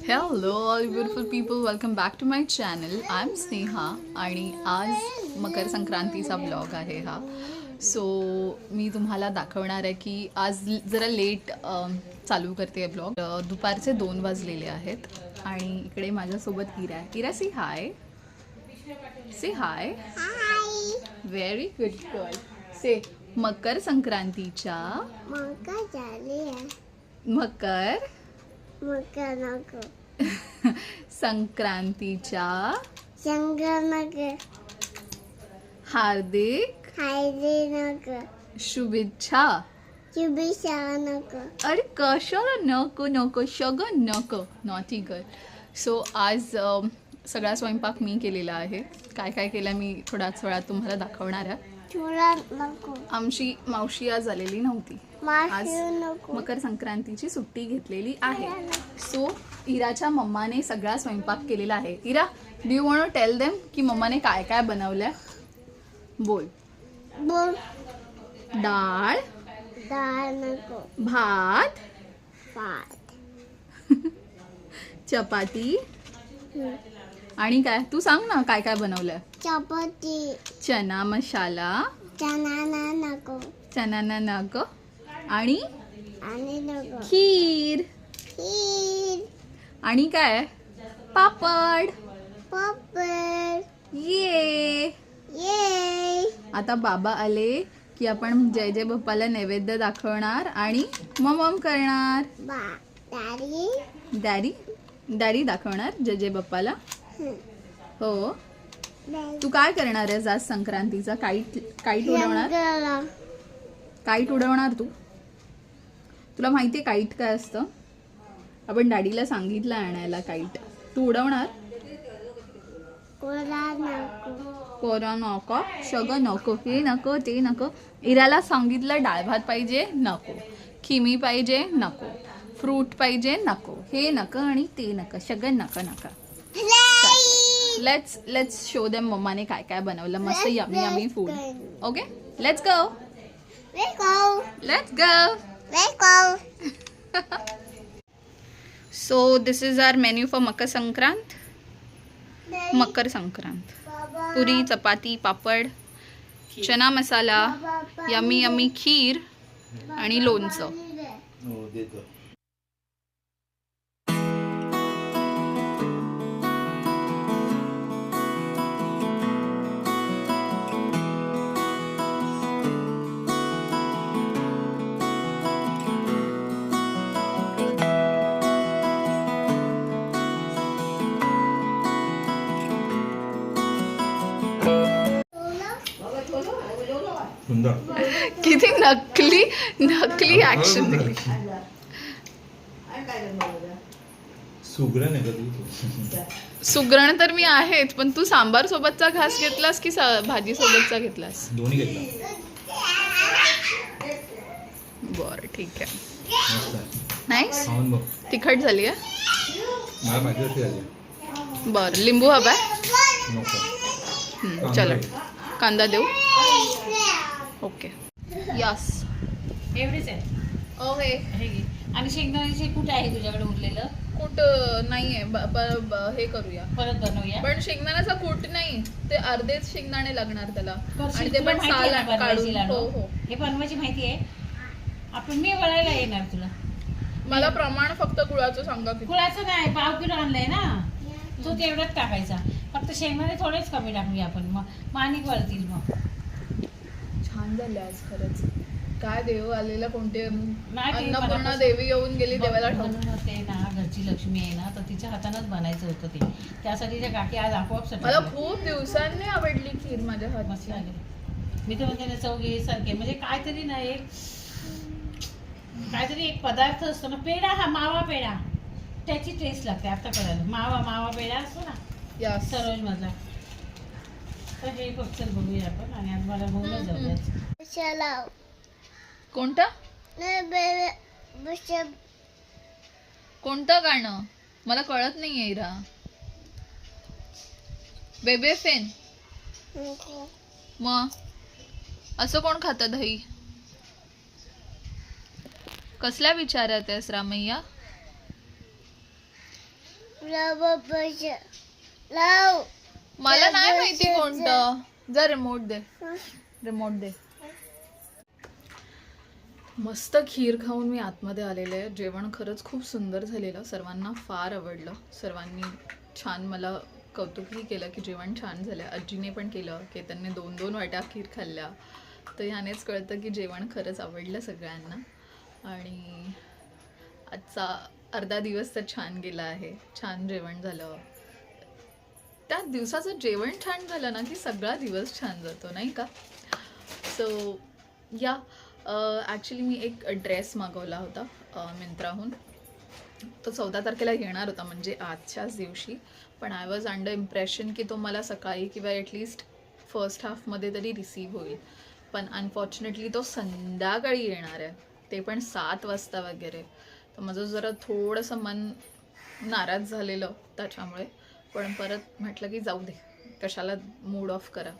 Hello all beautiful people, welcome back to my channel. I'm Sneha आणि आज मकर संक्रांतीचा vlog आहे हा. सो मी तुम्हाला दाखवणार आहे की आज जरा लेट चालू करते आहे व्लॉग. दुपारचे 2 वाजलेले आहेत आणि इकडे माझ्यासोबत इरा आहे. Ira say hi. Say hi. Very good girl. Say मकर संक्रांतीच्या मकर संक्रांतीच्या हार्दिक शुभेच्छा. अरे कशाला नको नको सगळं नको नॉटी गर्ल. सो आज सगळा स्वयंपाक मी केलेला आहे. काय काय केलं मी थोड्याच वेळात तुम्हाला दाखवणार आहे. आमची मावशी आज आलेली नव्हती. आज मकर संक्रांतीची सुट्टी घेतलेली आहे. सो इराच्या मम्माने सगळा स्वयंपाक केलेला आहे. Ira, do you want to tell them की मम्माने काय काय बनवलंय? बोल. डाळ, भात, चपाती आणि काय तू सांग ना काय काय बनवलंय? चपाती, चना मसाला, चना नको आणि खीर आणि काय पापड. ये आता बाबा आले की आपण जय जय बाप्पाला नैवेद्य दाखवणार आणि मम करणार. डॅडी दाखवणार जय जय बाप्पाला. हो, तू काय करणार आहेस आज संक्रांतीचा? काईट उडवणार? काईट उडवणार तू? तुला माहितीये काईट काय असतं? आपण डॅडीला सांगितलं आणायला काईट. तू उडवणार? कोरा नको, सगळं नको, हे नको ते नको. इराला सांगितलं डाळ भात पाहिजे, नको. खिमी पाहिजे, नको. फ्रूट पाहिजे, नको. हे नको आणि ते नको, सगळं नको नको. लेट्स शो देम मम्माने काय काय बनवलं. मस्त yummy yummy food. Okay, let's go. So this is our menu for Makar Sankrant. Puri, chapati, papad, chana masala, yummy yummy kheer आणि लोणचं. किती नकली ऍक्शन दिली. सुगरण तर मी आहेच, पण तू सांबार सोबतचा घास घेतलास की भाजी सोबतचा घेतलास? दोन्ही घेतला. बर ठीक आहे. नाईस. तिखट झाली आहे. बर, लिंबू हवाय? चलो कांदा देऊ. Okay, yes. एवढेच आहे. ओके. आणि शेंगदाण्याचे कुठे आहे तुझ्याकडे उरलेलं? कूट नाहीये. हे करूया, परत बनवूया. पण शेंगदाण्याचा कूट नाही, ते अर्धेच शेंगदाणे लागणार त्याला. आणि ते तुला पण माहिती आहे ना साल बनवायची काढून. लाडू? हो हो, हे बनवायची माहिती आहे. आपण मी वळायला येणार तुला. मला प्रमाण फक्त गुळाचं सांगा की. गुळाचं नाही, 1/2 किलो आणलंय ना, तो तेवढाच टाकायचा. फक्त शेंगदाणे थोडेच कमी टाकूया आपण, मग आणि वळतील. मग छान झाले आज खरंच. काय देव आलेला, कोणते नाही, ते अन्नपूर्णा मनापासून- देवी येऊन गेली देवाला ठाऊक. म्हणून ते ना घरची लक्ष्मी आहे ना, तर तिच्या हातानंच बनायचं होतं ते. त्यासाठी त्या काकी आज आपोआप मला खूप दिवसांनी आवडली खीर माझ्या मस्त हातची. लागली. मी तर म्हणते ना, चौघे सारखे म्हणजे काहीतरी ना, काहीतरी एक पदार्थ असतो ना. पेढा, हा मावा पेढा, त्याची टेस्ट लागते. आता कळालं. मावा पेढा असतो ना यस. सरोज मधला. तर हे फक्त बघूया आपण आणि आज मला बोललं जाऊया. कोणतं गाणं मला कळत नाहीये इरा. बेबे फेन. मग असं कोण खातं दही? कसल्या विचारात आहेस रामैया? मला नाही माहिती कोणतं. जा रिमोट दे, रिमोट दे. मस्त खीर खाऊन मी आतमध्ये आलेले आहे. जेवण खरंच खूप सुंदर झालेलं, सर्वांना फार आवडलं. सर्वांनी छान मला कौतुकही केलं की जेवण छान झालं. आजीने पण केलं, केतनने 2-2 वाट्या खीर खाल्ल्या. तर ह्यानेच कळतं की जेवण खरंच आवडलं सगळ्यांना. आणि आजचा अर्धा दिवस तर छान गेला आहे. छान जेवण झालं. त्या दिवसाचं जेवण छान झालं ना की सगळा दिवस छान जातो, नाही का? सो या ॲक्च्युली मी एक ड्रेस मागवला होता मिंत्राहून. तो 14 तारखेला येणार होता, म्हणजे आजच्याच दिवशी. पण आय वॉज अंडर इम्प्रेशन की तो मला सकाळी किंवा ॲटलिस्ट फर्स्ट हाफमध्ये तरी रिसीव्ह होईल. पण अनफॉर्च्युनेटली तो संध्याकाळी येणार आहे, ते पण 7 वाजता वगैरे. तर माझं जरा थोडंसं मन नाराज झालेलं त्याच्यामुळे. पण परत म्हटलं की जाऊ दे, कशाला मूड ऑफ करा.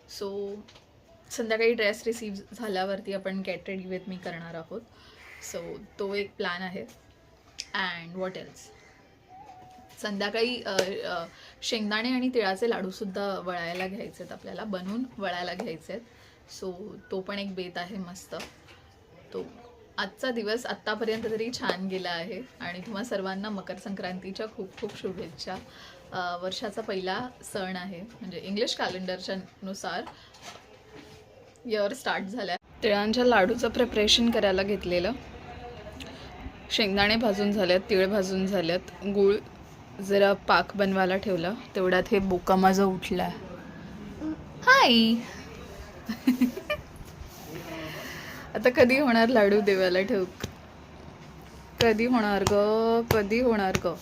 सो संध्याकाळी ड्रेस रिसीव्ह झाल्यावरती आपण गेट रेडी विथ मी करणार आहोत. सो तो एक प्लॅन आहे. अँड व्हॉट एल्स, संध्याकाळी शेंगदाणे आणि तिळाचे लाडूसुद्धा वळायला घ्यायचे आहेत आपल्याला, बनवून वळायला घ्यायचे आहेत. सो तो पण एक बेत आहे मस्त. तो आजचा दिवस आत्तापर्यंत तरी छान गेला आहे. आणि तुम्हा सर्वांना मकर संक्रांतीच्या खूप खूप शुभेच्छा. वर्षाचा पहिला सण आहे, म्हणजे इंग्लिश कॅलेंडरच्या नुसार इयर स्टार्ट झाल्या. तिळांच्या लाडूचं प्रिपरेशन करायला घेतलेलं. शेंगदाणे भाजून झाल्यात, तीळ भाजून झाल्यात, गूळ जरा पाक बनवायला ठेवला. तेवढ्यात हे बोका माझा उठला. हाय. आता कधी होणार लाडू देवाला ठेवू? कधी होणार ग, कधी होणार ग?